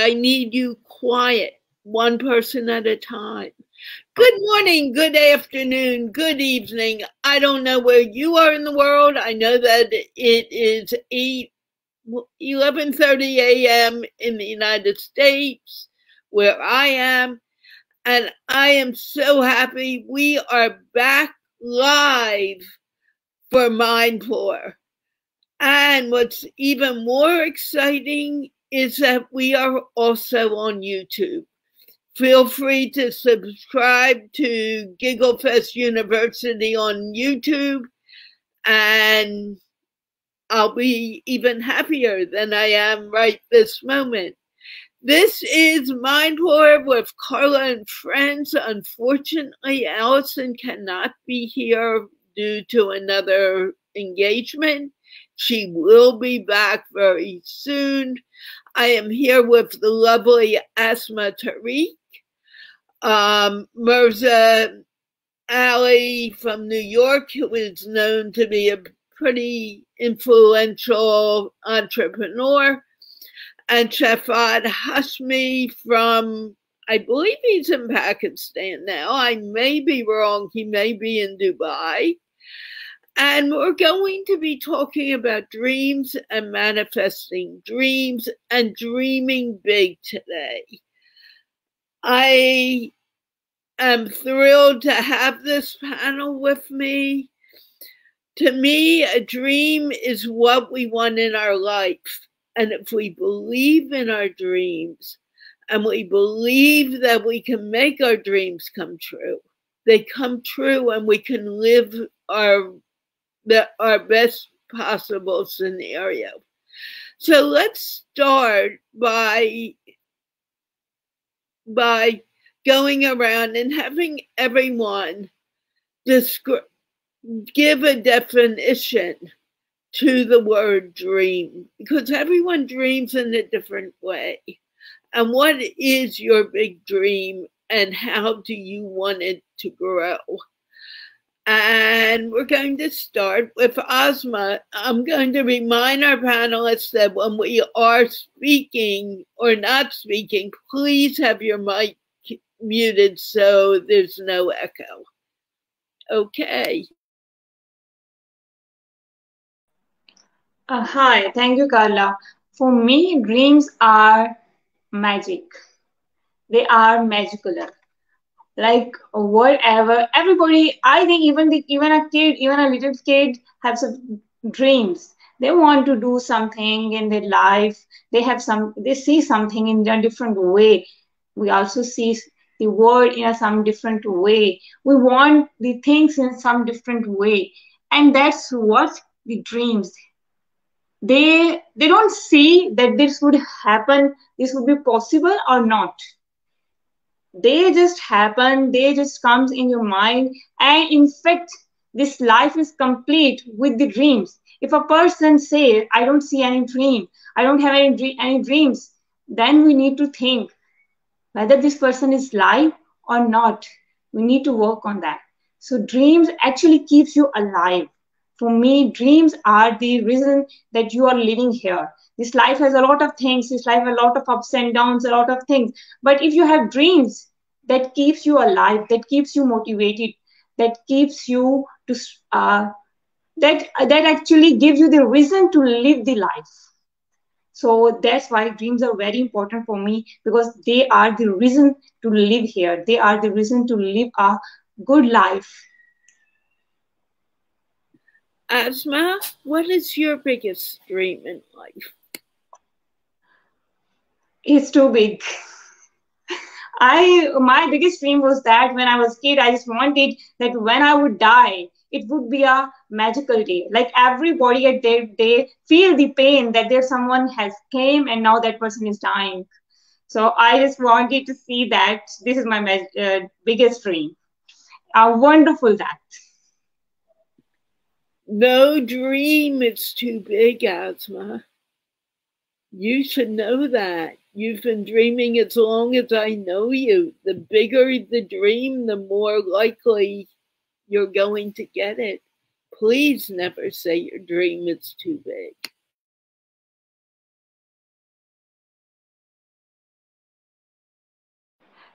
I need you quiet, one person at a time. Good morning, good afternoon, good evening. I don't know where you are in the world. I know that it is 11:30 a.m. in the United States, where I am, and I am so happy we are back live for Mindful. And what's even more exciting is that we are also on YouTube. Feel free to subscribe to Gigglefest University on YouTube, and I'll be even happier than I am right this moment. This is Mindful with Carla and friends. Unfortunately, Allison cannot be here due to another engagement. She will be back very soon. I am here with the lovely Asma Tariq, Mirza Ali from New York, who is known to be a pretty influential entrepreneur, and Shafat Hashmi from, I believe he's in Pakistan now. I may be wrong. He may be in Dubai. And we're going to be talking about dreams and manifesting dreams and dreaming big today. I am thrilled to have this panel with me. To me, a dream is what we want in our life. And if we believe in our dreams and we believe that we can make our dreams come true, they come true and we can live our best possible scenario. So let's start by going around and having everyone give a definition to the word dream, because everyone dreams in a different way. And what is your big dream and how do you want it to grow? And we're going to start with Asma. I'm going to remind our panelists that when we are speaking or not speaking, please have your mic muted so there's no echo. Okay. Hi, thank you, Carla. For me, dreams are magic. They are magical. Like whatever, everybody, I think even a kid, even a little kid has some dreams. They want to do something in their life. They see something in a different way. We also see the world in some different way. We want the things in some different way. And that's what the dreams, they don't see that this would happen, this would be possible or not. They just happen, they just comes in your mind. And in fact, this life is complete with the dreams. If a person says, I don't see any dream, I don't have any dreams, then we need to think whether this person is alive or not. We need to work on that. So dreams actually keeps you alive. For me, dreams are the reason that you are living here. This life has a lot of things. This life has a lot of ups and downs, a lot of things. But if you have dreams, that keeps you alive, that keeps you motivated, that keeps you to that actually gives you the reason to live the life. So that's why dreams are very important for me, because they are the reason to live here. They are the reason to live a good life. Asma, what is your biggest dream in life? It's too big. My biggest dream was that when I was a kid, I just wanted that when I would die, it would be a magical day. Like everybody at their day feel the pain that there's someone has came and now that person is dying. So I just wanted to see that. This is my biggest dream. Wonderful that. No dream is too big, Asma. You should know that. You've been dreaming as long as I know you. The bigger the dream, the more likely you're going to get it. Please never say your dream is too big.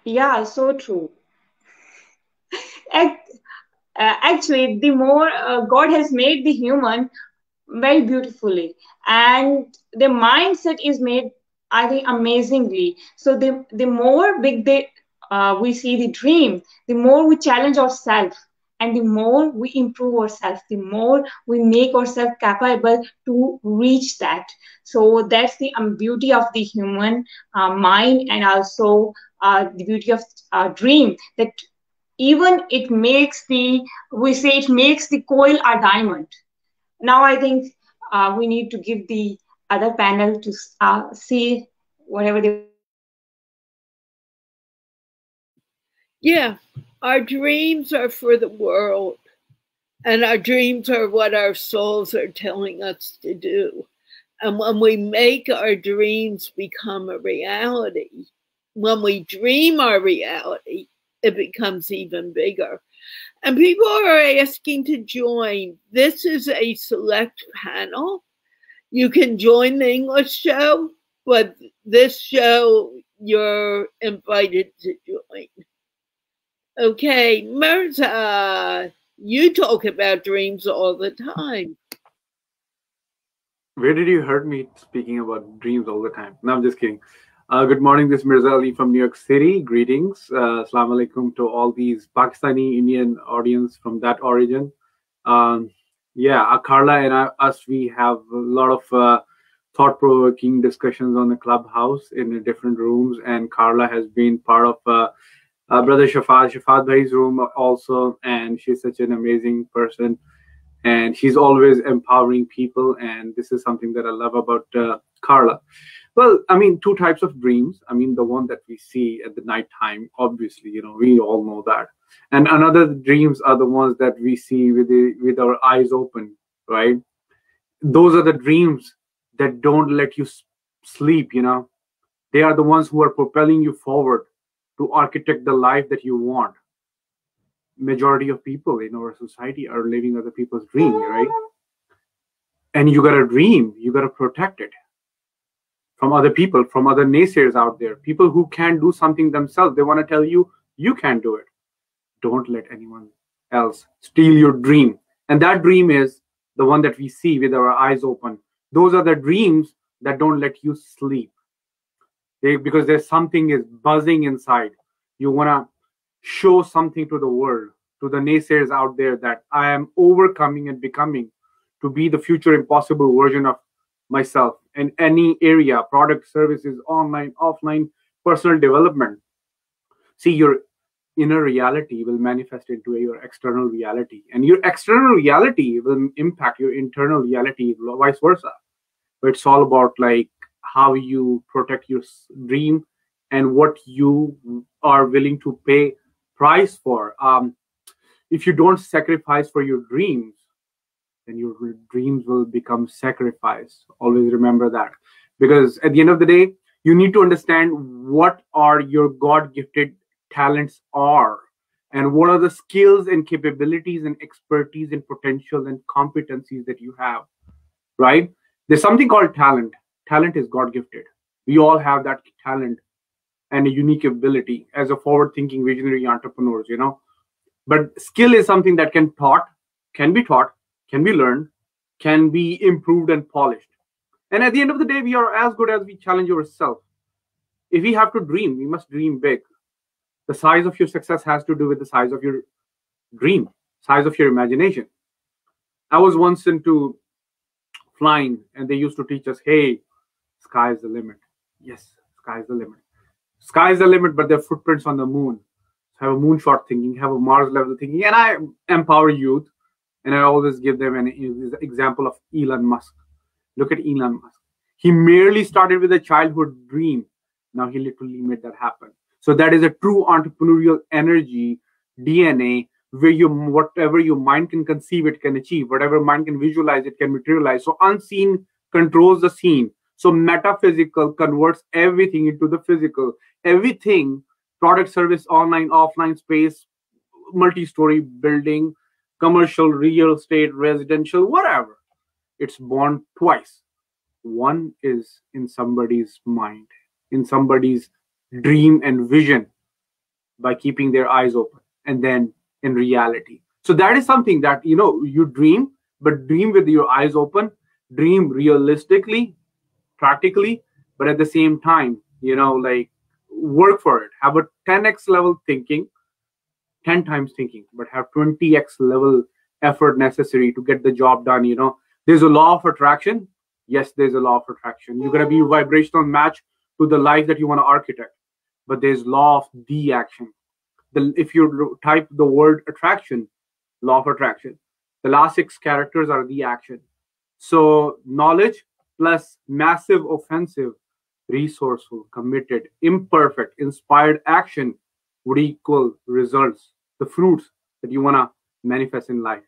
Yeah, so true. Ac- Actually, the more God has made the human very beautifully, and the mindset is made, I think, amazingly. So the more big we see the dream, the more we challenge ourselves, and the more we improve ourselves, the more we make ourselves capable to reach that. So that's the beauty of the human mind, and also the beauty of dream, that even it makes the, we say it makes the coil a diamond. Now I think we need to give the other panel to see whatever they want to say. Yeah, our dreams are for the world, and our dreams are what our souls are telling us to do. And when we make our dreams become a reality, when we dream our reality, it becomes even bigger. And people are asking to join. This is a select panel. You can join the English show, but this show, you're invited to join. Okay, Mirza, you talk about dreams all the time. Where did you heard me speaking about dreams all the time? No, I'm just kidding. Good morning, this is Mirza Ali from New York City. Greetings. Assalamu alaikum to all these Pakistani Indian audience from that origin. Um, yeah, Carla and us, we have a lot of thought-provoking discussions on the clubhouse in the different rooms. And Carla has been part of Brother Shafat Bhai's room also. And she's such an amazing person, and she's always empowering people, and this is something that I love about Carla. Well, I mean, two types of dreams. I mean, the one that we see at the nighttime, obviously, we all know that. And another dreams are the ones that we see with our eyes open, right? Those are the dreams that don't let you sleep. They are the ones who are propelling you forward to architect the life that you want. Majority of people in our society are living other people's dream, right? And you got to dream, you got to protect it from other people, from other naysayers out there, people who can't do something themselves. They want to tell you you can't do it. Don't let anyone else steal your dream. And that dream is the one that we see with our eyes open. Those are the dreams that don't let you sleep. Because there's something is buzzing inside. You want to show something to the world, to the naysayers out there, that I am overcoming and becoming to be the future impossible version of myself in any area: product, services, online, offline, personal development. See, your inner reality will manifest into your external reality, and your external reality will impact your internal reality, vice versa. But it's all about like how you protect your dream and what you are willing to pay price for. If you don't sacrifice for your dreams, then your dreams will become sacrifice. Always remember that. Because at the end of the day, you need to understand what are your God gifted talents are, and what are the skills and capabilities and expertise and potential and competencies that you have, right? There's something called talent. Talent is God gifted. We all have that talent and a unique ability as a forward thinking visionary entrepreneurs. But skill is something that can be taught, can be learned, can be improved and polished. And at the end of the day, we are as good as we challenge ourselves. If we have to dream, we must dream big. The size of your success has to do with the size of your dream, size of your imagination. I was once into flying, and they used to teach us, hey, sky is the limit. Yes, sky is the limit. Sky is the limit, but there are footprints on the moon. Have a moonshot thinking, have a Mars level thinking. And I empower youth, and I always give them an example of Elon Musk. Look at Elon Musk. He merely started with a childhood dream. Now he literally made that happen. So that is a true entrepreneurial energy, DNA, where whatever your mind can conceive, it can achieve. Whatever mind can visualize, it can materialize. So unseen controls the scene. So metaphysical converts everything into the physical. Everything, product, service, online, offline, space, multi-story building, commercial, real estate, residential, whatever. It's born twice. One is in somebody's mind, in somebody's dream and vision. by keeping their eyes open, and then in reality. So that is something that, you dream, but dream with your eyes open, dream realistically, practically, but at the same time, like, work for it. Have a 10x level thinking, 10 times thinking, but have 20x level effort necessary to get the job done. There's a law of attraction. Yes, there's a law of attraction. You're going to be vibrational match to the life that you want to architect. But there's law of the action. If you type the word attraction, law of attraction, the last 6 characters are the action. So knowledge plus massive offensive, resourceful, committed, imperfect, inspired action would equal results, the fruits that you want to manifest in life.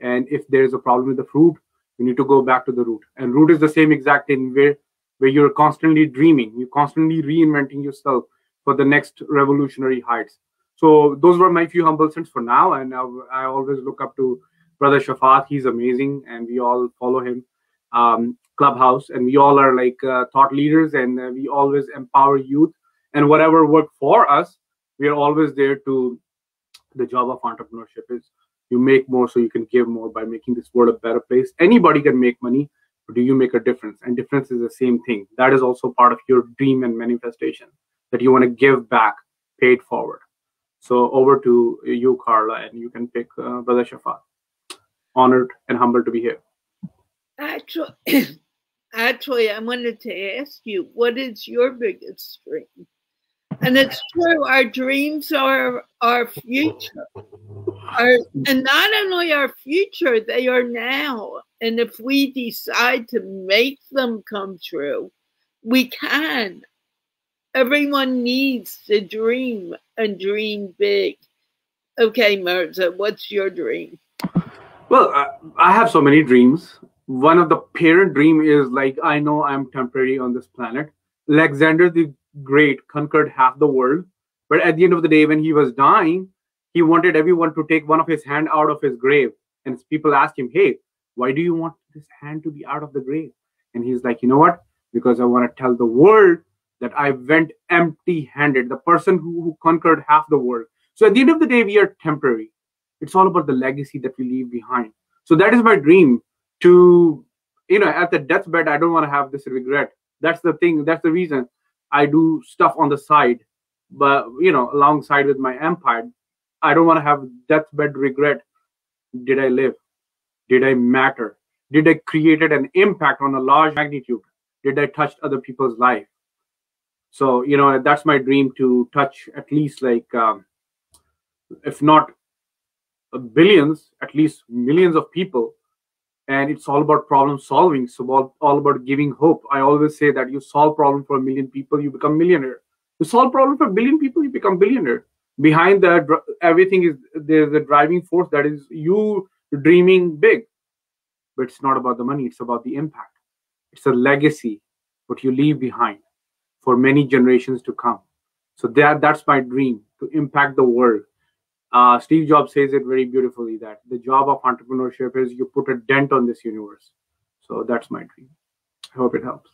And if there is a problem with the fruit, you need to go back to the root. And root is the same exact thing where you're constantly dreaming, you're constantly reinventing yourself for the next revolutionary heights. So those were my few humble sense for now. And I always look up to Brother Shafat. He's amazing, and we all follow him. Clubhouse, and we all are like thought leaders, and we always empower youth. And whatever work for us, we are always there to. The job of entrepreneurship is you make more so you can give more by making this world a better place. Anybody can make money, but do you make a difference? And difference is the same thing. That is also part of your dream and manifestation, that you want to give back, pay it forward. So over to you, Carla, and you can pick Brother Shafat. Honored and humbled to be here. Actually, I wanted to ask you, what is your biggest dream? And it's true, our dreams are our future. And not only our future, they are now. And if we decide to make them come true, we can. Everyone needs to dream and dream big. Okay, Mirza, what's your dream? Well, I have so many dreams. One of the parent dream is like, I know I'm temporary on this planet. Alexander the Great conquered half the world, but at the end of the day, when he was dying, he wanted everyone to take one of his hand out of his grave. And people asked him, hey, why do you want this hand to be out of the grave? And he's like, you know what? Because I want to tell the world that I went empty-handed, the person who conquered half the world. So at the end of the day, we are temporary. It's all about the legacy that we leave behind. So that is my dream, to, at the deathbed, I don't want to have this regret. That's the thing. That's the reason I do stuff on the side, but, alongside with my empire. I don't want to have deathbed regret. Did I live? Did I matter? Did I create an impact on a large magnitude? Did I touch other people's life? So, that's my dream, to touch at least if not billions, at least millions of people. And it's all about problem solving. It's all about giving hope. I always say that you solve problem for 1 million people, you become millionaire. You solve problem for 1 billion people, you become billionaire. Behind that, everything is, there's a driving force, that is you dreaming big. But it's not about the money, it's about the impact. It's a legacy, what you leave behind for many generations to come. So that's my dream, to impact the world. Steve Jobs says it very beautifully, that the job of entrepreneurship is you put a dent on this universe. So that's my dream. I hope it helps.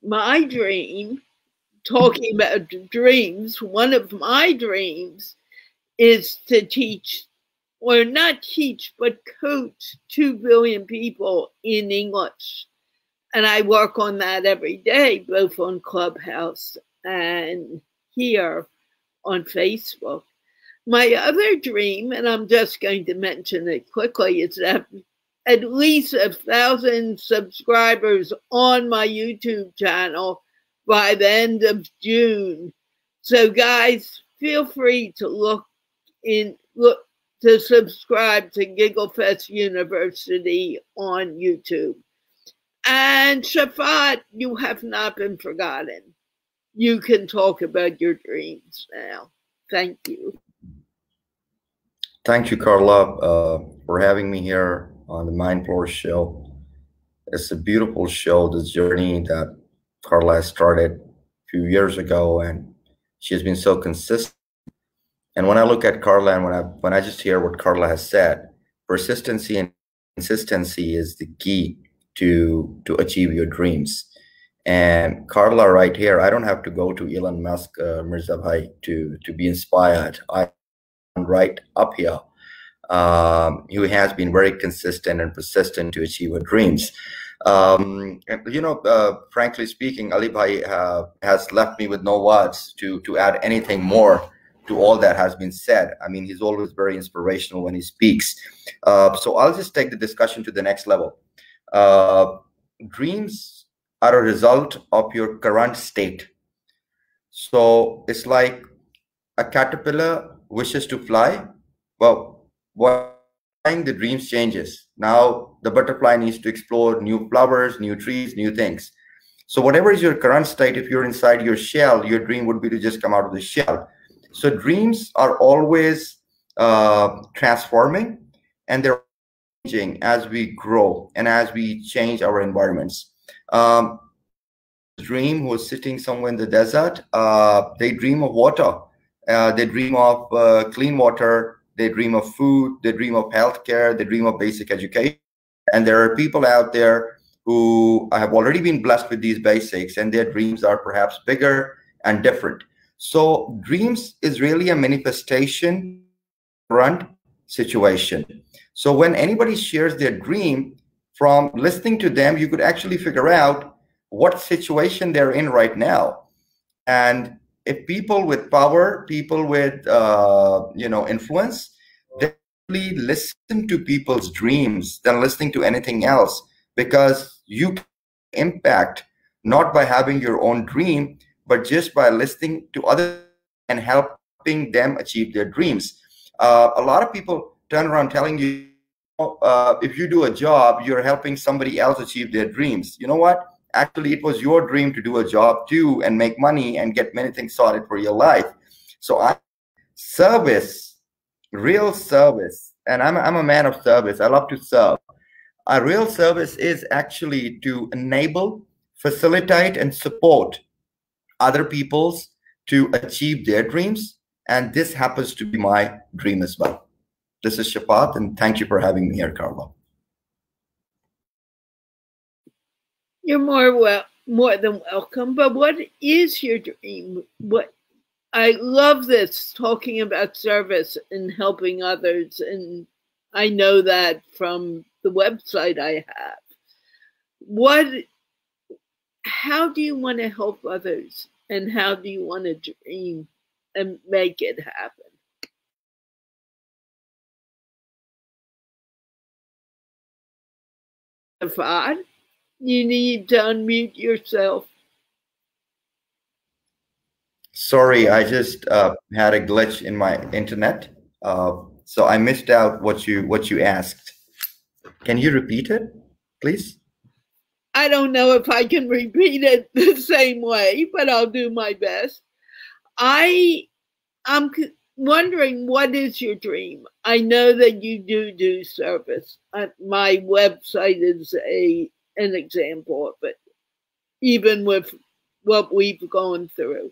My dream, talking about dreams, one of my dreams is to teach, or not teach, but coach 2 billion people in English. And I work on that every day, both on Clubhouse and here on Facebook. My other dream, and I'm just going to mention it quickly, is that at least 1,000 subscribers on my YouTube channel by the end of June. So guys, feel free to look to subscribe to GiggleFest University on YouTube. And Shafat, you have not been forgotten. You can talk about your dreams now. Thank you. Thank you, Carla, for having me here on the Mindflower Show. It's a beautiful show, this journey that Carla has started a few years ago, and she's been so consistent. And when I look at Carla, and when I just hear what Carla has said, persistency and consistency is the key to achieve your dreams. And Carla right here, I don't have to go to Elon Musk, Mirza Bhai, to be inspired. I right up here, who has been very consistent and persistent to achieve her dreams. Frankly speaking, Ali Bhai has left me with no words to add anything more to all that has been said. I mean, he's always very inspirational when he speaks. So I'll just take the discussion to the next level. Dreams are a result of your current state. So it's like a caterpillar wishes to fly. Well, while flying, the dreams changes. Now the butterfly needs to explore new flowers, new trees, new things. So whatever is your current state, if you're inside your shell, your dream would be to just come out of the shell. So dreams are always transforming, and they're changing as we grow and as we change our environments. Dream who is sitting somewhere in the desert, they dream of water. They dream of clean water. They dream of food. They dream of healthcare. They dream of basic education. And there are people out there who have already been blessed with these basics, and their dreams are perhaps bigger and different. So dreams is really a manifestation of current situation. So when anybody shares their dream, from listening to them, you could actually figure out what situation they're in right now. And if people with power, people with influence, they really listen to people's dreams than listening to anything else, because you can impact not by having your own dream, but just by listening to others and helping them achieve their dreams. A lot of people turn around telling you, if you do a job, you're helping somebody else achieve their dreams. You know what? Actually, it was your dream to do a job too and make money and get many things sorted for your life. So service, real service, and I'm a man of service. I love to serve. A real service is actually to enable, facilitate, and support other people's to achieve their dreams. And this happens to be my dream as well. This is Shapat, and thank you for having me here, Carla. You're more than welcome. But what is your dream? What I love this, talking about service and helping others, and I know that from the website I have. How do you want to help others, and how do you want to dream and make it happen? Fahad, you need to unmute yourself. Sorry, I just had a glitch in my internet, so I missed out what you asked. Can you repeat it, please? I don't know if I can repeat it the same way, but I'll do my best. I'm wondering, what is your dream? I know that you do service. My website is an example of it, even with what we've gone through.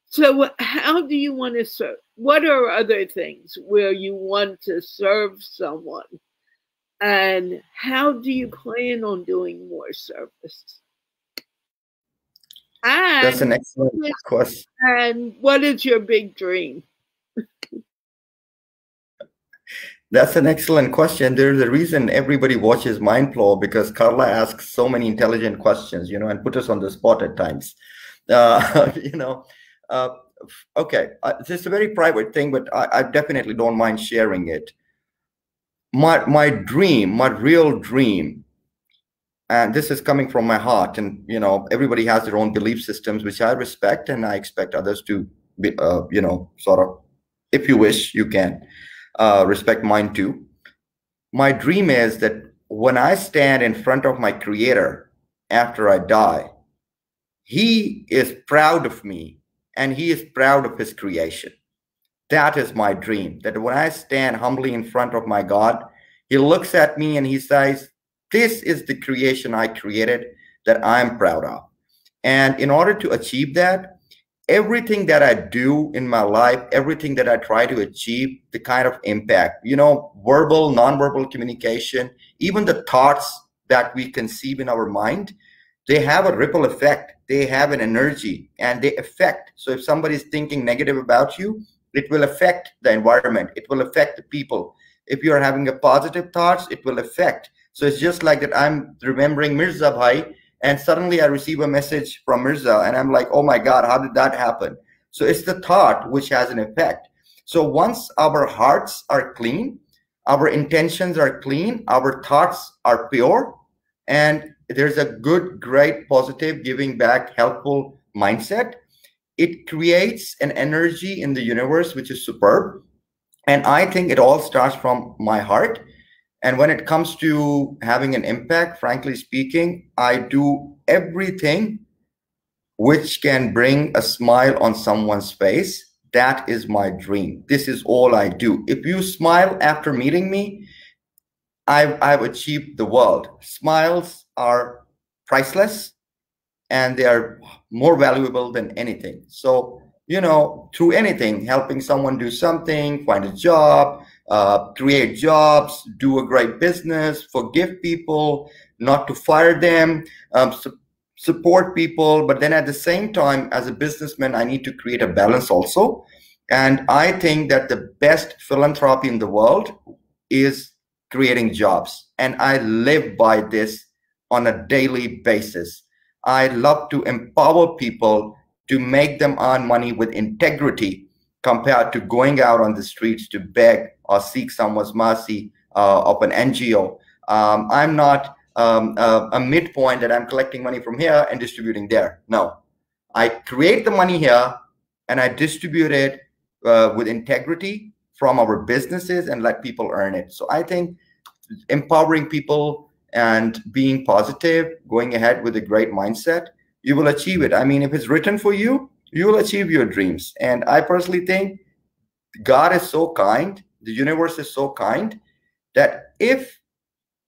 So how do you want to serve? What are other things where you want to serve someone? And how do you plan on doing more service? And that's an excellent question. And what is your big dream? That's an excellent question. There's a reason everybody watches Mindflow, because Carla asks so many intelligent questions, and put us on the spot at times. Okay, it's a very private thing, but I definitely don't mind sharing it. My dream, my real dream, and this is coming from my heart, and everybody has their own belief systems, which I respect, and I expect others to be, sort of, if you wish, you can respect mine too. My dream is that when I stand in front of my Creator after I die, He is proud of me and He is proud of His creation. That is my dream, that when I stand humbly in front of my God, He looks at me and He says, this is the creation I created that I'm proud of. And in order to achieve that, everything that I do in my life, everything that I try to achieve, the kind of impact, verbal, nonverbal communication, even the thoughts that we conceive in our mind, they have a ripple effect. They have an energy and they affect. So if somebody is thinking negative about you, it will affect the environment. It will affect the people. If you are having a positive thoughts, it will affect. So it's just like that. I'm remembering Mirza Bhai, and suddenly I receive a message from Mirza, and I'm like, oh my God, how did that happen? So it's the thought which has an effect. So once our hearts are clean, our intentions are clean, our thoughts are pure, and there's a good, great, positive, giving back, helpful mindset, it creates an energy in the universe which is superb. And I think it all starts from my heart. And when it comes to having an impact, frankly speaking, I do everything which can bring a smile on someone's face. That is my dream. This is all I do. If you smile after meeting me, I've achieved the world. Smiles are priceless and they are more valuable than anything. So, you know, through anything, helping someone do something, find a job, create jobs, do a great business, forgive people, not to fire them, support people. But then at the same time, as a businessman, I need to create a balance also. And I think that the best philanthropy in the world is creating jobs. And I live by this on a daily basis. I love to empower people to make them earn money with integrity compared to going out on the streets to beg or seek someone's mercy of an NGO. I'm not a midpoint that I'm collecting money from here and distributing there. No, I create the money here and I distribute it with integrity from our businesses and let people earn it. So I think empowering people and being positive, going ahead with a great mindset, you will achieve it. I mean, if it's written for you, you will achieve your dreams. And I personally think God is so kind, the universe is so kind, that if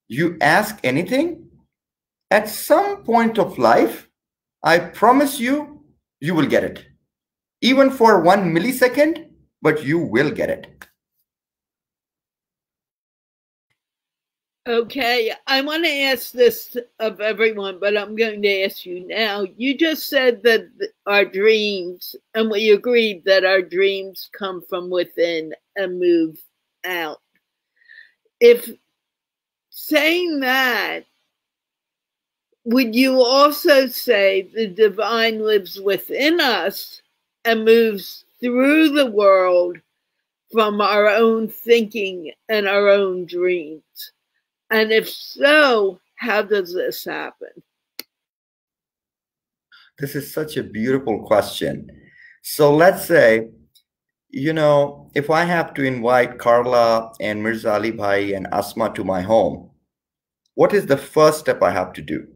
you ask anything, at some point of life, I promise you, you will get it. Even for 1 millisecond, but you will get it. Okay, I want to ask this of everyone, but I'm going to ask you now. You just said that our dreams, and we agreed that our dreams come from within and move out. If saying that, would you also say the divine lives within us and moves through the world from our own thinking and our own dreams? And if so, how does this happen? This is such a beautiful question. So let's say, you know, if I have to invite Carla and Mirza Ali Bhai and Asma to my home, what is the first step I have to do?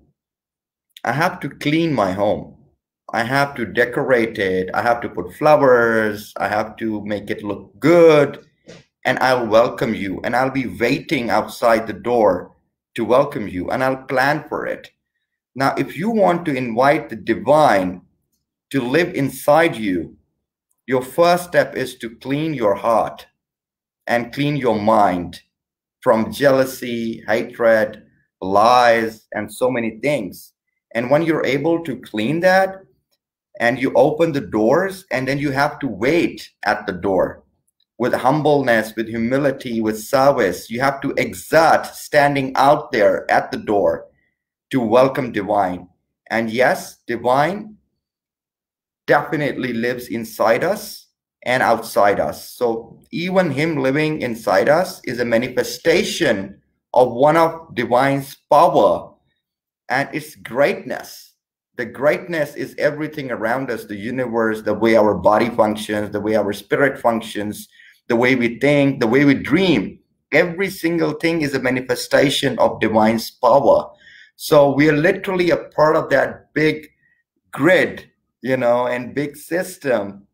I have to clean my home. I have to decorate it. I have to put flowers. I have to make it look good. And I'll welcome you. And I'll be waiting outside the door to welcome you. And I'll plan for it. Now, if you want to invite the divine to live inside you, your first step is to clean your heart and clean your mind from jealousy, hatred, lies, and so many things. And when you're able to clean that, and you open the doors, and then you have to wait at the door with humbleness, with humility, with service. You have to exert standing out there at the door to welcome divine. And yes, divine definitely lives inside us and outside us. So even him living inside us is a manifestation of one of divine's power and its greatness. The greatness is everything around us, the universe, the way our body functions, the way our spirit functions, the way we think, the way we dream. Every single thing is a manifestation of divine's power. So we are literally a part of that big grid, you know, and big system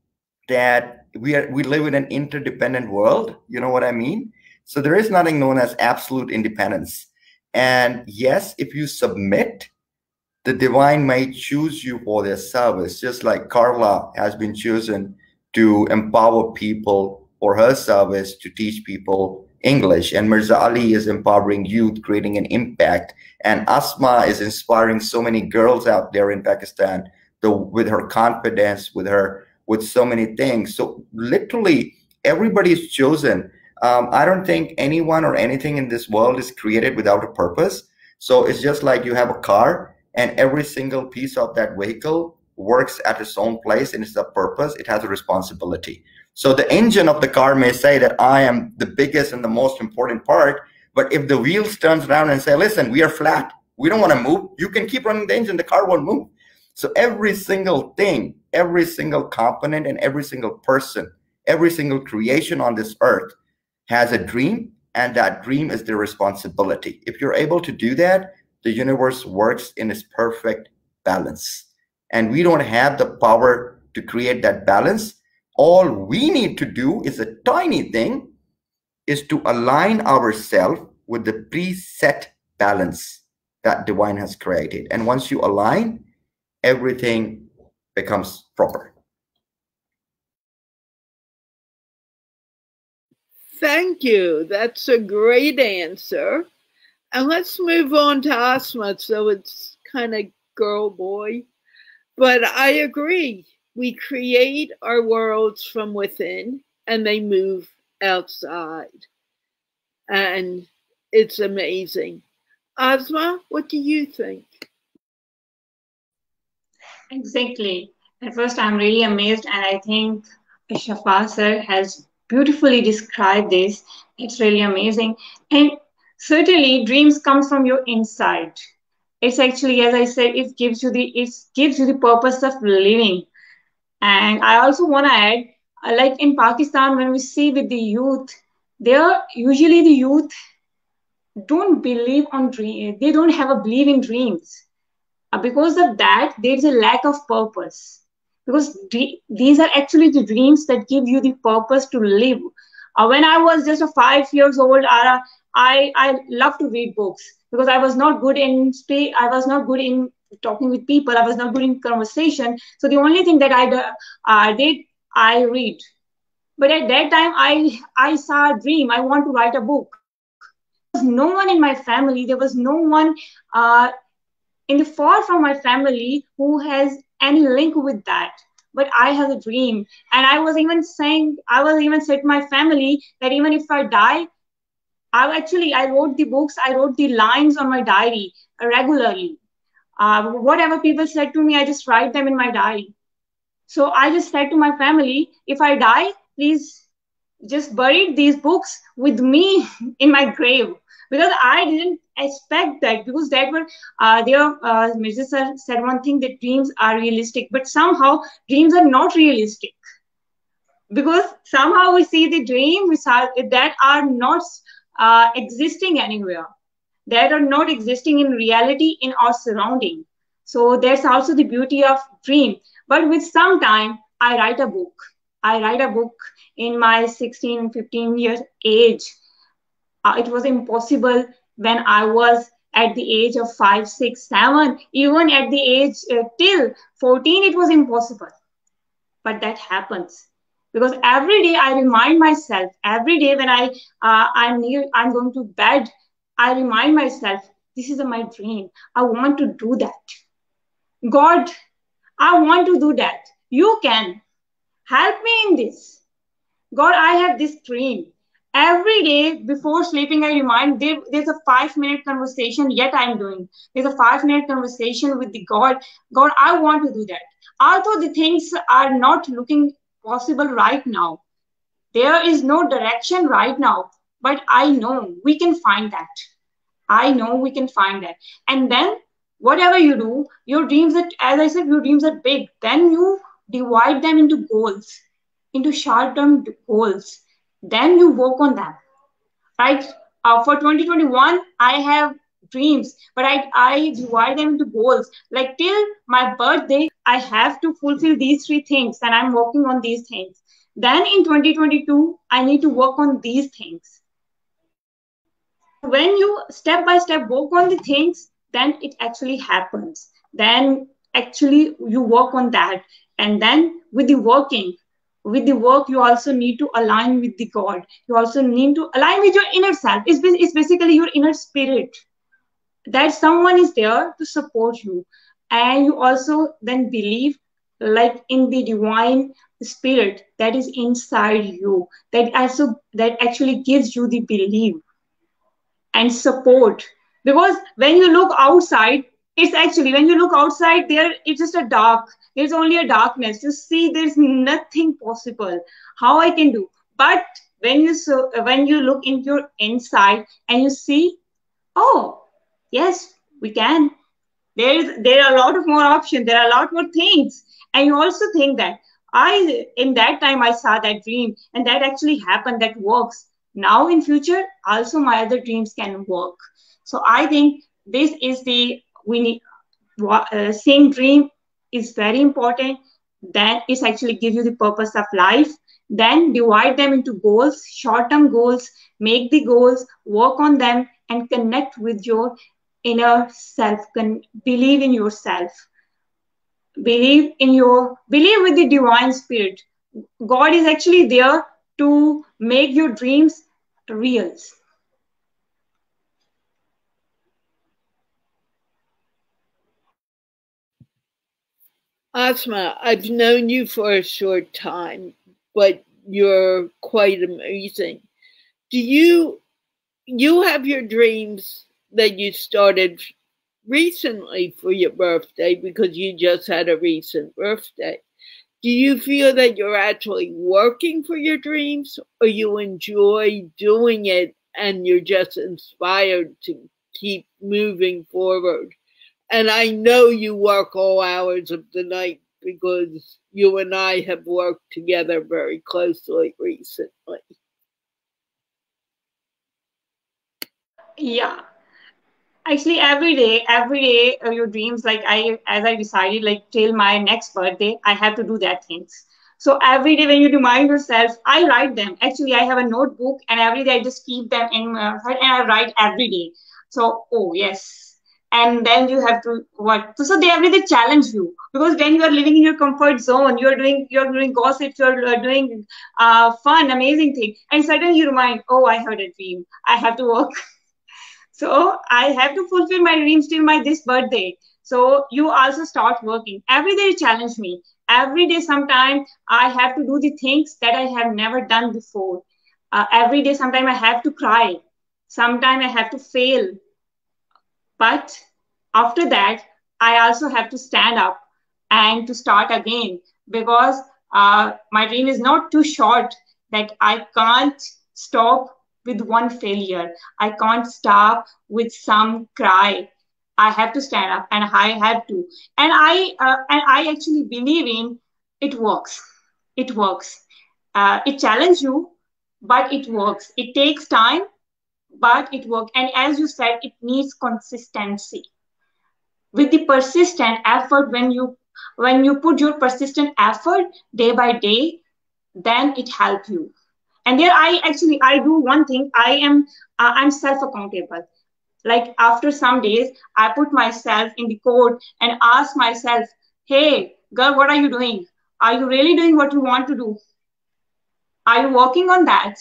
that we live in an interdependent world. You know what I mean? So there is nothing known as absolute independence. And yes, if you submit, the divine may choose you for their service, just like Carla has been chosen to empower people for her service, to teach people English, and Mirza Ali is empowering youth, creating an impact, and Asma is inspiring so many girls out there in Pakistan, with her confidence, with so many things. So literally everybody is chosen. I don't think anyone or anything in this world is created without a purpose. So it's just like you have a car, and every single piece of that vehicle works at its own place, and it's a purpose. It has a responsibility. So the engine of the car may say that I am the biggest and the most important part, but if the wheels turns around and say, listen, we are flat, we don't want to move, you can keep running the engine, the car won't move. So every single thing, every single component, and every single person, every single creation on this earth has a dream, and that dream is their responsibility. If you're able to do that, the universe works in its perfect balance. And we don't have the power to create that balance. All we need to do is a tiny thing, is to align ourselves with the preset balance that divine has created. And once you align, everything becomes proper. Thank you. That's a great answer. And let's move on to Asma. So it's kind of girl boy. But I agree. We create our worlds from within, and they move outside. And it's amazing. Asma, what do you think? Exactly. At first, I'm really amazed, and I think Shafa sir has beautifully described this. It's really amazing. And certainly, dreams come from your inside. It's actually, as I said, it gives you the purpose of living. And I also want to add, like in Pakistan, when we see with the youth, there usually the youth don't believe on dream. They don't have a belief in dreams. Because of that, there is a lack of purpose. Because these are actually the dreams that give you the purpose to live. When I was just a 5 years old, Ara, I love to read books because I was not good in I was not good in talking with people. I was not good in conversation. So the only thing that did, I read. But at that time, I saw a dream. I want to write a book. There was no one in my family. There was no one in the far from my family who has any link with that. But I have a dream, and I was even saying to my family that even if I die, I wrote the books, I wrote the lines on my diary regularly. Whatever people said to me, I just write them in my diary. So I just said to my family, if I die, please just bury these books with me in my grave, because I didn't expect that, because that were Mirza said one thing, that dreams are realistic, but somehow dreams are not realistic, because somehow we see the dreams that are not existing anywhere, that are not existing in reality in our surrounding. So that's also the beauty of dream. But with some time, I write a book. I write a book in my 16, 15 years age. It was impossible when I was at the age of 5, 6, 7, even at the age till 14, it was impossible. But that happens because every day I remind myself, every day when I'm going to bed, I remind myself, this is my dream. I want to do that. God, I want to do that. You can help me in this. God, I have this dream. Every day before sleeping, I remind there's a 5-minute conversation yet I'm doing. There's a 5-minute conversation with the God. God, I want to do that. Although the things are not looking possible right now, there is no direction right now, but I know we can find that. I know we can find that. And then whatever you do, your dreams, as I said, your dreams are big. Then you divide them into goals, into short-term goals. Then you work on them, right? For 2021, I have dreams, but I divide them into goals. Like till my birthday, I have to fulfill these 3 things, and I'm working on these things. Then in 2022, I need to work on these things. So when you step by step work on the things, then it actually happens. Then actually you work on that. And then with the working, with the work, you also need to align with the God. You also need to align with your inner self. It's basically your inner spirit, that someone is there to support you. And you also then believe like in the divine spirit that is inside you, that actually gives you the belief and support. Because when you look outside, it's actually, when you look outside there, it's just a dark, there's only a darkness, you see there's nothing possible, how I can do. But when you look into your inside and you see, oh yes, we can, there are a lot of more options, there are a lot more things. And you also think that, I in that time I saw that dream and that actually happened, that works. Now in future also my other dreams can work. So I think this is the, we need, seeing dream is very important. Then it's actually give you the purpose of life. Then divide them into goals, short term goals, make the goals, work on them, and connect with your inner self. Believe in yourself, believe with the divine spirit. God is actually there to make your dreams real. Asma, I've known you for a short time, but you're quite amazing. Do you have your dreams that you started recently for your birthday, because you just had a recent birthday? Do you feel that you're actually working for your dreams, or you enjoy doing it and you're just inspired to keep moving forward? And I know you work all hours of the night because you and I have worked together very closely recently. Yeah, actually every day your dreams, like I, as I decided, like till my next birthday I have to do that things. So every day when you remind yourself, I write them. Actually I have a notebook and every day I just keep them in my head and I write every day. So oh yes, and then you have to what, so they every day challenge you, because when you are living in your comfort zone, you're doing gossip, you're doing fun amazing thing, and suddenly you remind, oh I had a dream, I have to work. So I have to fulfill my dreams till my this birthday. So you also start working. Every day you challenge me. Every day sometime I have to do the things that I have never done before. Every day sometime I have to cry. Sometime I have to fail. But after that, I also have to stand up and to start again, because my dream is not too short that I can't stop with one failure. I can't stop with some cry. I have to stand up and I have to. And I actually believe in it works. It works. It challenges you, but it works. It takes time, but it works. And as you said, it needs consistency. With the persistent effort, when you put your persistent effort day by day, then it helps you. And there I do one thing. I'm self accountable. Like after some days I put myself in the code and ask myself, hey girl, what are you doing? Are you really doing what you want to do? Are you working on that?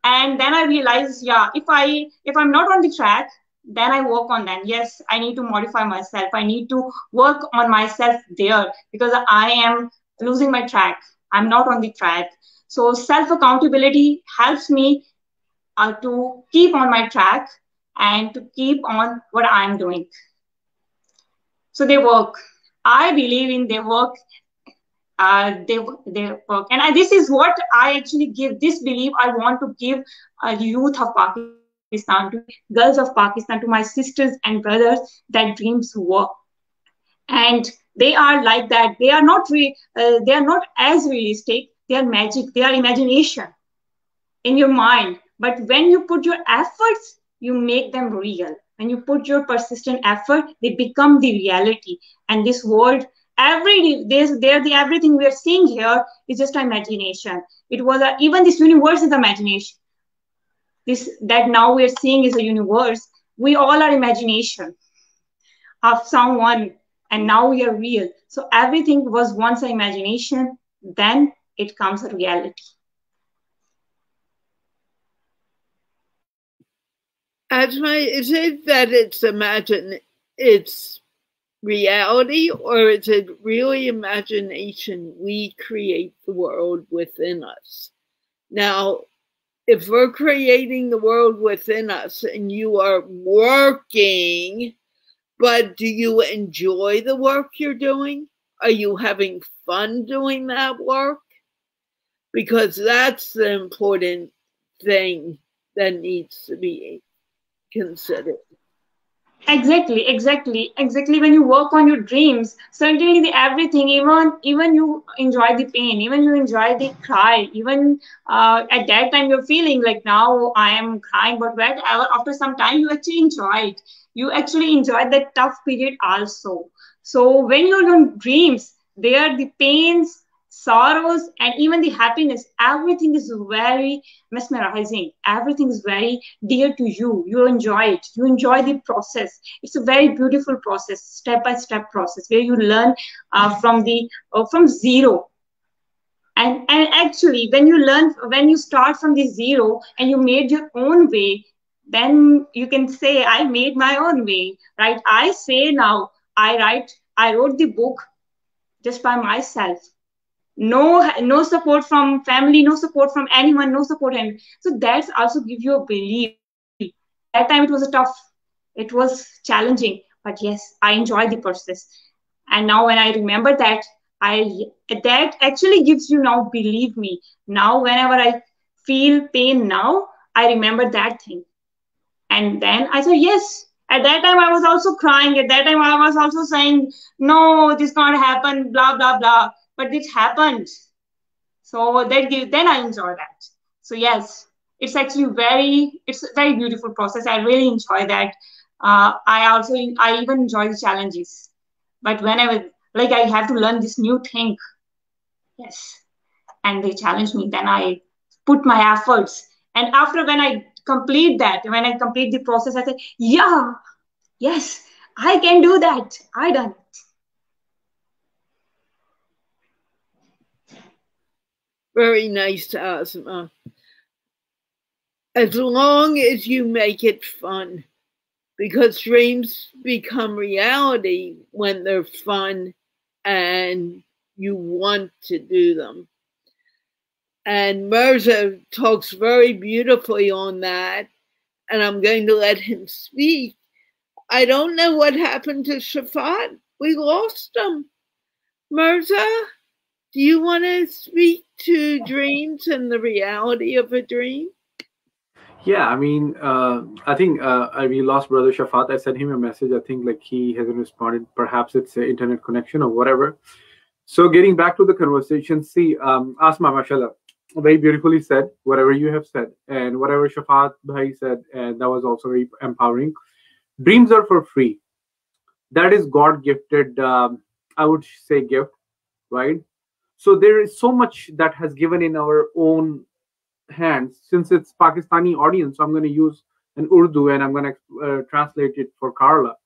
And then I realized, yeah, if I'm not on the track, then I work on that. Yes, I need to modify myself, I need to work on myself there, because I am losing my track, I'm not on the track. So self accountability helps me to keep on my track and to keep on what I'm doing. So they work, I believe in they work. They work, and this is what I actually give, this belief I want to give the youth of Pakistan, to the girls of Pakistan, to my sisters and brothers, that dreams work. And they are like that, they are not as realistic, they are magic, they are imagination in your mind. But when you put your efforts, you make them real. When you put your persistent effort, they become the reality. And this world, everything we are seeing here is just imagination. Even this universe is imagination. This that now we are seeing is a universe. We all are imagination of someone, and now we are real. So everything was once an imagination, then it comes a reality. Asma, is it that it's reality, or is it really imagination? We create the world within us. Now, if we're creating the world within us and you are working, but do you enjoy the work you're doing? Are you having fun doing that work? Because that's the important thing that needs to be considered. Exactly. When you work on your dreams, certainly everything, even you enjoy the pain, even you enjoy the cry, even at that time you're feeling like now I am crying, but after some time you actually enjoy it. You actually enjoy that tough period also. So when you're on dreams, there the pains, sorrows, and even the happiness, everything is very mesmerizing. Everything is very dear to you. You enjoy it. You enjoy the process. It's a very beautiful process, step by step process where you learn from zero. And actually, when you start from the zero and you made your own way, then you can say I made my own way, right? I say now I wrote the book just by myself. No support from family, no support from anyone, no support. And so that's also give you a belief. At that time it was a tough, it was challenging, but yes, I enjoyed the process. And now when I remember that, I that actually gives you, now believe me, now whenever I feel pain now, I remember that thing. And then I said yes. At that time I was also crying. At that time I was also saying no, this can't happen, blah blah blah, but it happened. So then I enjoy that. So yes, it's a very beautiful process. I really enjoy that. I even enjoy the challenges. But whenever, like, I have to learn this new thing, yes, and they challenge me, then I put my efforts. And after when I complete the process, I say, yeah, yes, I can do that. I done it. Very nice, Asma. As long as you make it fun, because dreams become reality when they're fun and you want to do them. And Mirza talks very beautifully on that, and I'm going to let him speak. I don't know what happened to Shafat. We lost him. Mirza, do you want to speak to dreams and the reality of a dream? Yeah, I mean, I think we lost Brother Shafat. I sent him a message. I think like he hasn't responded. Perhaps it's an internet connection or whatever. So getting back to the conversation, see, Asma, mashallah, very beautifully said, whatever you have said, and whatever Shafat Bhai said, and that was also very empowering. Dreams are for free. That is God gifted, I would say, gift, right? So there is so much that has given in our own hands. Since it's Pakistani audience, so I'm going to use an Urdu and I'm going to translate it for Carla.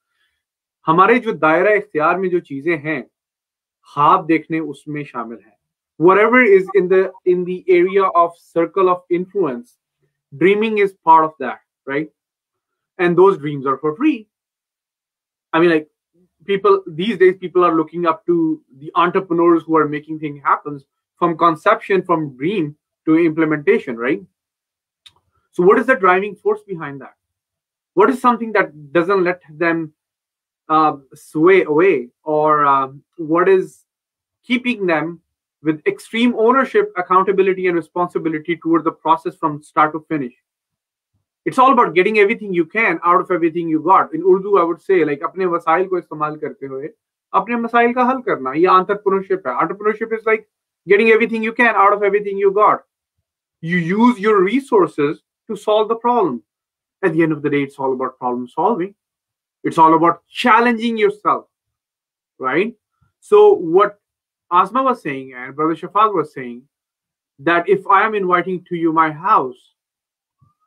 हमारे जो दायरा इख्तियार में जो चीजें हैं, ख्वाब देखने उसमें शामिल है. Whatever is in the area of circle of influence, dreaming is part of that, right? And those dreams are for free. I mean, like, people these days, people are looking up to the entrepreneurs who are making things happen from conception, from dream to implementation, right? So what is the driving force behind that? What is something that doesn't let them sway away, or what is keeping them with extreme ownership, accountability, and responsibility toward the process from start to finish? It's all about getting everything you can out of everything you got. In Urdu, I would say, like, अपने वसाइल को इस्तेमाल करते हुए अपने मसाइल का हल करना. ये entrepreneurship है. Entrepreneurship is like getting everything you can out of everything you got. You use your resources to solve the problem. At the end of the day, it's all about problem solving. It's all about challenging yourself, right? So what Asma was saying and Brother Shafat was saying, that if I am inviting to you my house,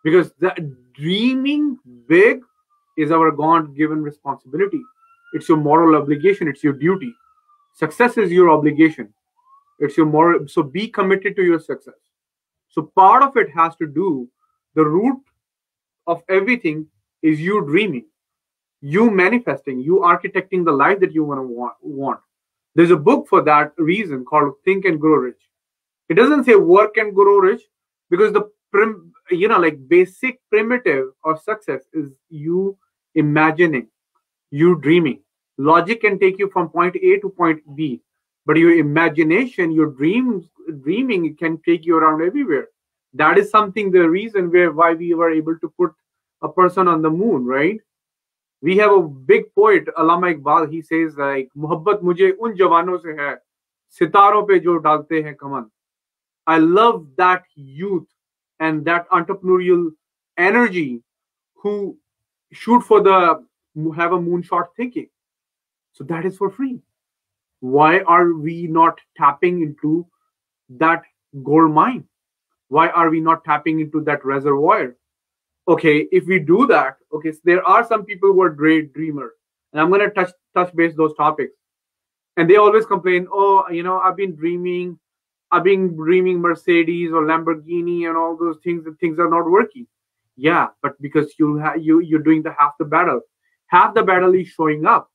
because the dreaming big is our God-given responsibility. It's your moral obligation. It's your duty. Success is your obligation. It's your moral. So be committed to your success. So part of it has to do, the root of everything is you dreaming, you manifesting, you architecting the life that you want. There's a book for that reason called Think and Grow Rich. It doesn't say work and grow rich, because the basic primitive of success is you imagining, you dreaming. Logic can take you from point A to point B, but your imagination, your dreaming can take you around everywhere. That is something, the reason why we were able to put a person on the moon, right? We have a big poet, Allama Iqbal. He says like, "Mohabbat mujhe un jawano se hai, sitaron pe jo dalte hain kaman." I love that youth and that entrepreneurial energy who shoot for have a moonshot thinking. So that is for free. Why are we not tapping into that gold mine? Why are we not tapping into that reservoir? Okay, if we do that, okay, so there are some people who are great dreamers, and I'm going to touch base those topics. And they always complain, oh, I've been dreaming Mercedes or Lamborghini and all those things, and things are not working. Yeah, but because you're doing half the battle. Half the battle is showing up.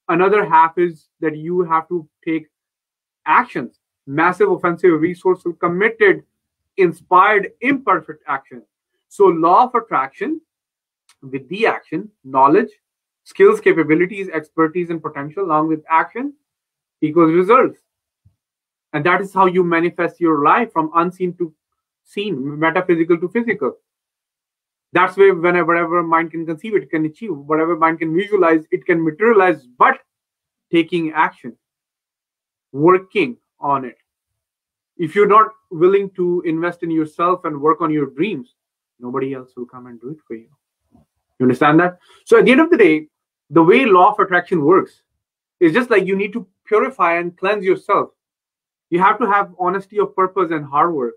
Another half is that you have to take actions, massive, offensive, resourceful, committed, inspired, imperfect action. So law of attraction, with the action, knowledge, skills, capabilities, expertise, and potential, along with action, equals results. And that is how you manifest your life, from unseen to seen, metaphysical to physical. That's where whatever mind can conceive, it can achieve. Whatever mind can visualize, it can materialize, but taking action, working on it. If you're not willing to invest in yourself and work on your dreams, nobody else will come and do it for you. You understand that? So at the end of the day, the way law of attraction works is just like you need to purify and cleanse yourself. You have to have honesty of purpose and hard work,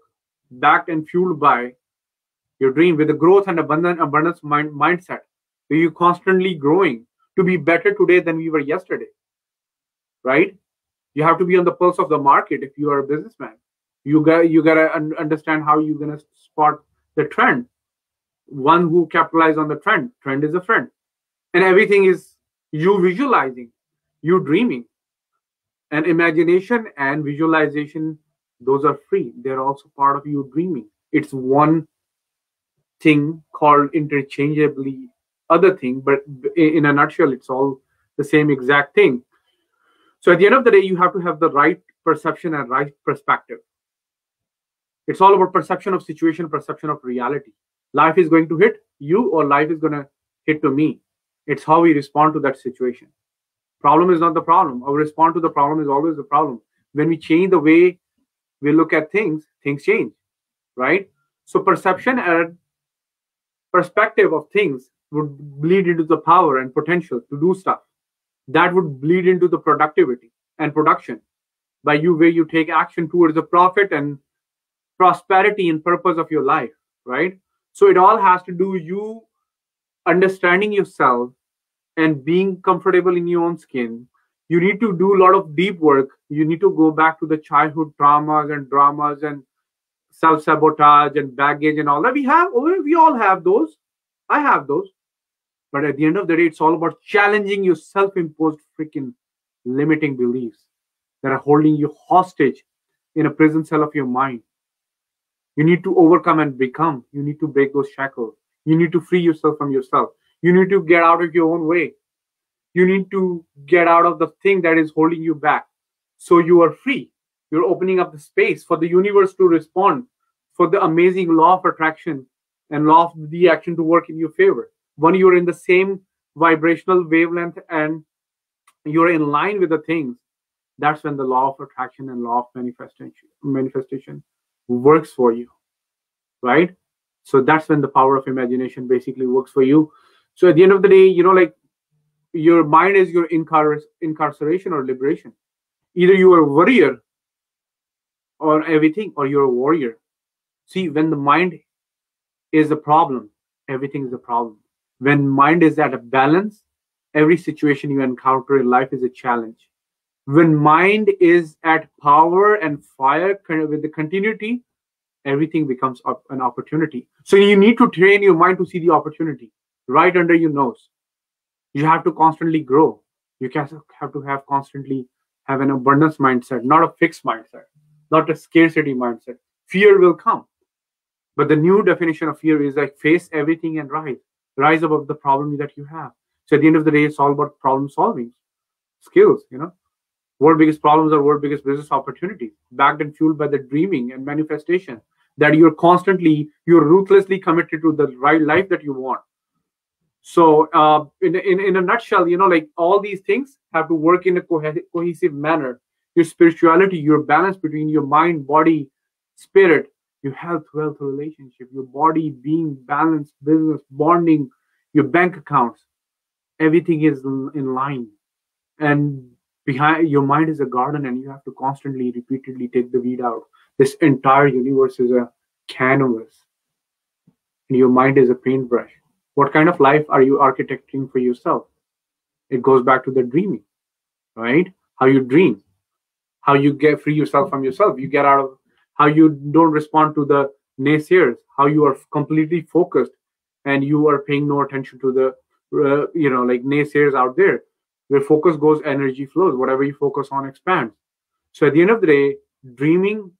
backed and fueled by your dream, with a growth and abundance mindset, where you're constantly growing to be better today than we were yesterday, right? You have to be on the pulse of the market. If you are a businessman, you gotta understand how you're gonna spot the trend. One who capitalizes on the trend. Trend is a friend, and everything is you visualizing, you dreaming. And imagination and visualization, those are free. They're also part of you dreaming. It's one thing called interchangeably other thing, but in a nutshell, it's all the same exact thing. So at the end of the day, you have to have the right perception and right perspective. It's all about perception of situation, perception of reality. Life is going to hit you, or life is going to hit to me. It's how we respond to that situation. Problem is not the problem. Our response to the problem is always the problem. When we change the way we look at things, things change, right? So perception and perspective of things would bleed into the power and potential to do stuff. That would bleed into the productivity and production by where you take action towards the profit and prosperity and purpose of your life, right? So it all has to do with you understanding yourself and being comfortable in your own skin. You need to do a lot of deep work. You need to go back to the childhood traumas and dramas and self-sabotage and baggage and all that. We all have those. I have those. But at the end of the day, it's all about challenging your self-imposed freaking limiting beliefs that are holding you hostage in a prison cell of your mind. You need to overcome and become. You need to break those shackles. You need to free yourself from yourself. You need to get out of your own way. You need to get out of the thing that is holding you back. So you are free. You're opening up the space for the universe to respond, for the amazing law of attraction and law of the action to work in your favor. When you're in the same vibrational wavelength and you're in line with the things, that's when the law of attraction and law of manifestation works for you, right? So that's when the power of imagination basically works for you. So at the end of the day, like your mind is your incarceration or liberation. Either you are a warrior or everything, or you're a warrior. See, when the mind is a problem, everything is a problem. When mind is at a balance, every situation you encounter in life is a challenge. When mind is at power and fire with the continuity, everything becomes an opportunity. So you need to train your mind to see the opportunity right under your nose. You have to constantly grow. You have to have constantly have an abundance mindset, not a fixed mindset, not a scarcity mindset. Fear will come, but the new definition of fear is like face everything and rise above the problem that you have. So at the end of the day, it's all about problem solving skills. World biggest problems are world biggest business opportunities, backed and fueled by the dreaming and manifestation that you're ruthlessly committed to the right life that you want. So, in a nutshell, like all these things have to work in a cohesive manner. Your spirituality, your balance between your mind, body, spirit, your health, wealth, relationship, your body being balanced, business, bonding, your bank accounts, everything is in line. And behind your mind is a garden, and you have to constantly, repeatedly take the weed out. This entire universe is a canvas, and your mind is a paintbrush. What kind of life are you architecting for yourself? It goes back to the dreaming, right? How you dream, how you get free yourself from yourself. You get out of how you don't respond to the naysayers, how you are completely focused and you are paying no attention to the, like naysayers out there. Where focus goes, energy flows. Whatever you focus on expands. So at the end of the day, dreaming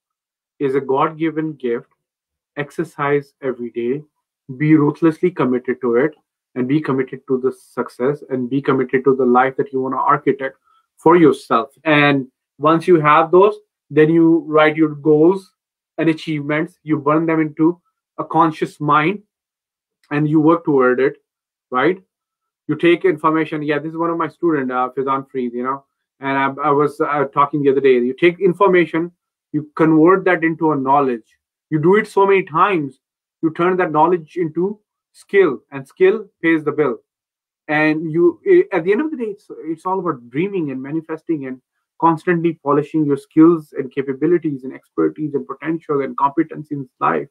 is a God given gift. Exercise every day, be ruthlessly committed to it, and be committed to the success, and be committed to the life that you want to architect for yourself. And once you have those, then you write your goals and achievements, you burn them into a conscious mind, and you work toward it, right? You take information. Yeah, this is one of my student, Fizan Freed, and I was talking the other day. You take information, you convert that into a knowledge. You do it so many times, you turn that knowledge into skill, and skill pays the bill. And at the end of the day, it's all about dreaming and manifesting and constantly polishing your skills and capabilities and expertise and potential and competence in life.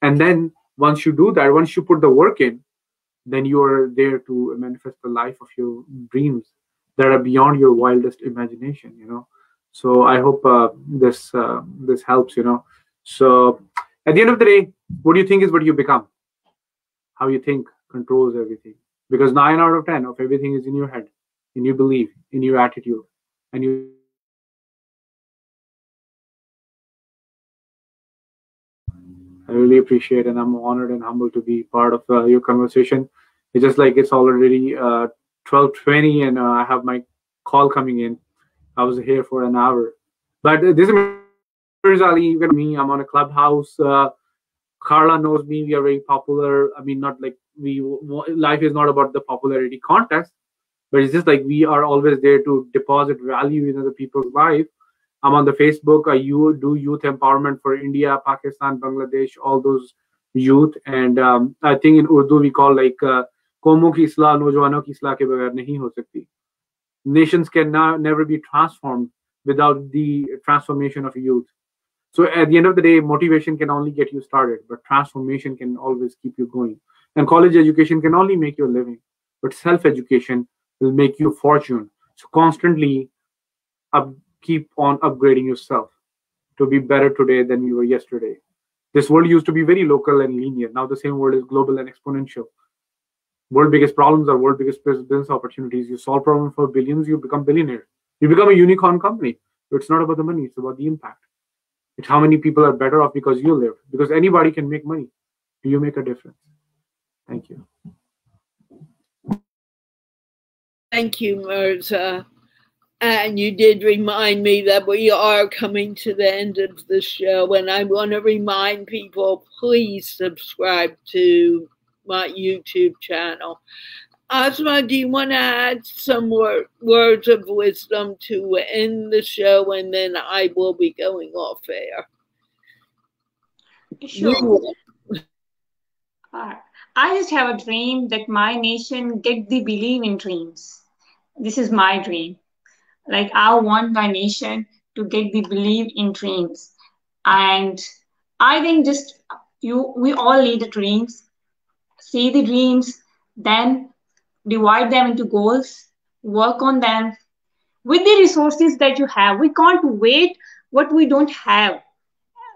And then once you do that, once you put the work in, then you are there to manifest the life of your dreams that are beyond your wildest imagination. So I hope this helps. So at the end of the day, what do you think is what you become? How you think controls everything, because 9 out of 10 of everything is in your head, in your belief, in your attitude, and you. I really appreciate, and I'm honored and humbled to be part of your conversation. It's just like it's already 12:20, and I have my call coming in. I was here for an hour, but this is Mirza Ali. You can me. I'm on a clubhouse. Carla knows me. We are very popular. I mean, not like life is not about the popularity contest, but it's just like we are always there to deposit value in other people's life. I'm on the Facebook. I do youth empowerment for India, Pakistan, Bangladesh, all those youth. And I think in Urdu we call like "Qaumo ki islah, nojwano ki islah ke bagair nahi ho sakti." Nations can never be transformed without the transformation of youth. So at the end of the day, motivation can only get you started, but transformation can always keep you going. And college education can only make you a living, but self-education will make you a fortune. So constantly keep on upgrading yourself to be better today than you were yesterday. This world used to be very local and linear. Now the same world is global and exponential. World biggest problems are world biggest business opportunities. You solve problems for billions, you become billionaire. You become a unicorn company. It's not about the money, it's about the impact. It's how many people are better off because you live. Because anybody can make money. Do you make a difference? Thank you. Thank you, Mirza. And you did remind me that we are coming to the end of the show. And I want to remind people, please subscribe to my YouTube channel. Asma, do you want to add some words of wisdom to end the show? And then I will be going off air. Sure. I just have a dream that my nation get the believe in dreams. This is my dream. Like I want my nation to get the believe in dreams. And I think just we all need the dreams. See the dreams, then divide them into goals, work on them, with the resources that you have. We can't wait what we don't have.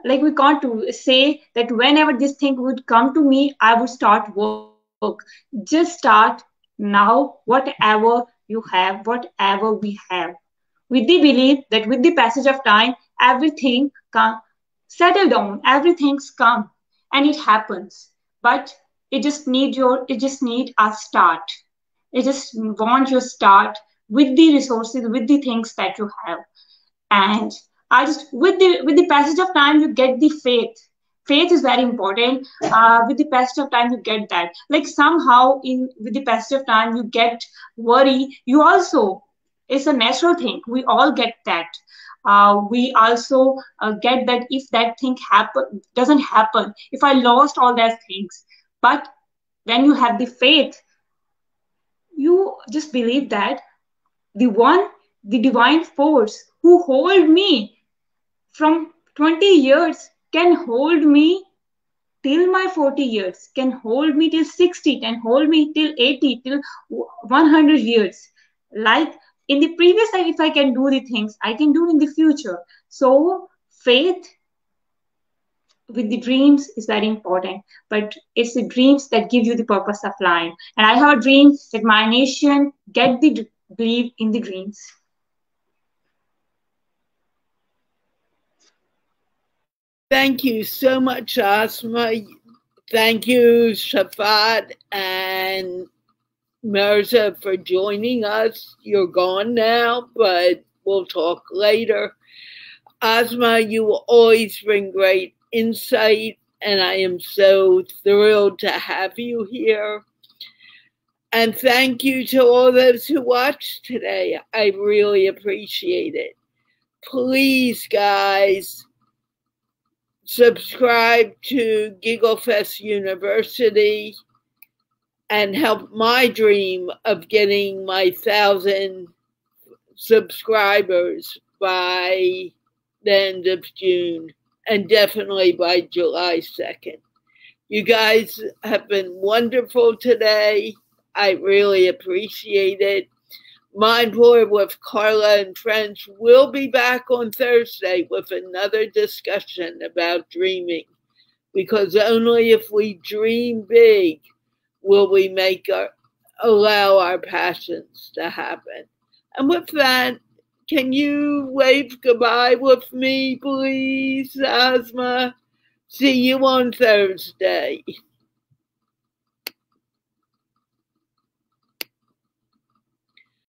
Like we can't say that whenever this thing would come to me, I would start work. Just start now, whatever you have, whatever we have, with the belief that with the passage of time, everything come settle down, everything's come, and it happens. But it just need a start. It just want your start with the resources, with the things that you have. And I just with the passage of time you get the faith is very important. With the passage of time you get that, like somehow in with the passage of time you get worry. You also, it's a natural thing, we all get that. We also get that if that thing doesn't happen, if I lost all those things. But when you have the faith, you just believe that the one, the divine force who hold me from 20 years can hold me till my 40 years, can hold me till 60, can hold me till 80, till 100 years. Like in the previous life, if I can do the things, I can do in the future. So faith with the dreams is very important, but it's the dreams that give you the purpose of life. And I have a dream that my nation get the believe in the dreams. Thank you so much, Asma. Thank you, Shafat and Mirza, for joining us. You're gone now, but we'll talk later. Asma, you will always bring great insight, and I am so thrilled to have you here. And thank you to all those who watched today. I really appreciate it. Please, guys, subscribe to GiggleFest University and help my dream of getting my 1,000 subscribers by the end of June, and definitely by July 2nd. You guys have been wonderful today. I really appreciate it. Mindful with Carla and friends will be back on Thursday with another discussion about dreaming, because only if we dream big will we allow our passions to happen. And with that, can you wave goodbye with me, please, Asma? See you on Thursday.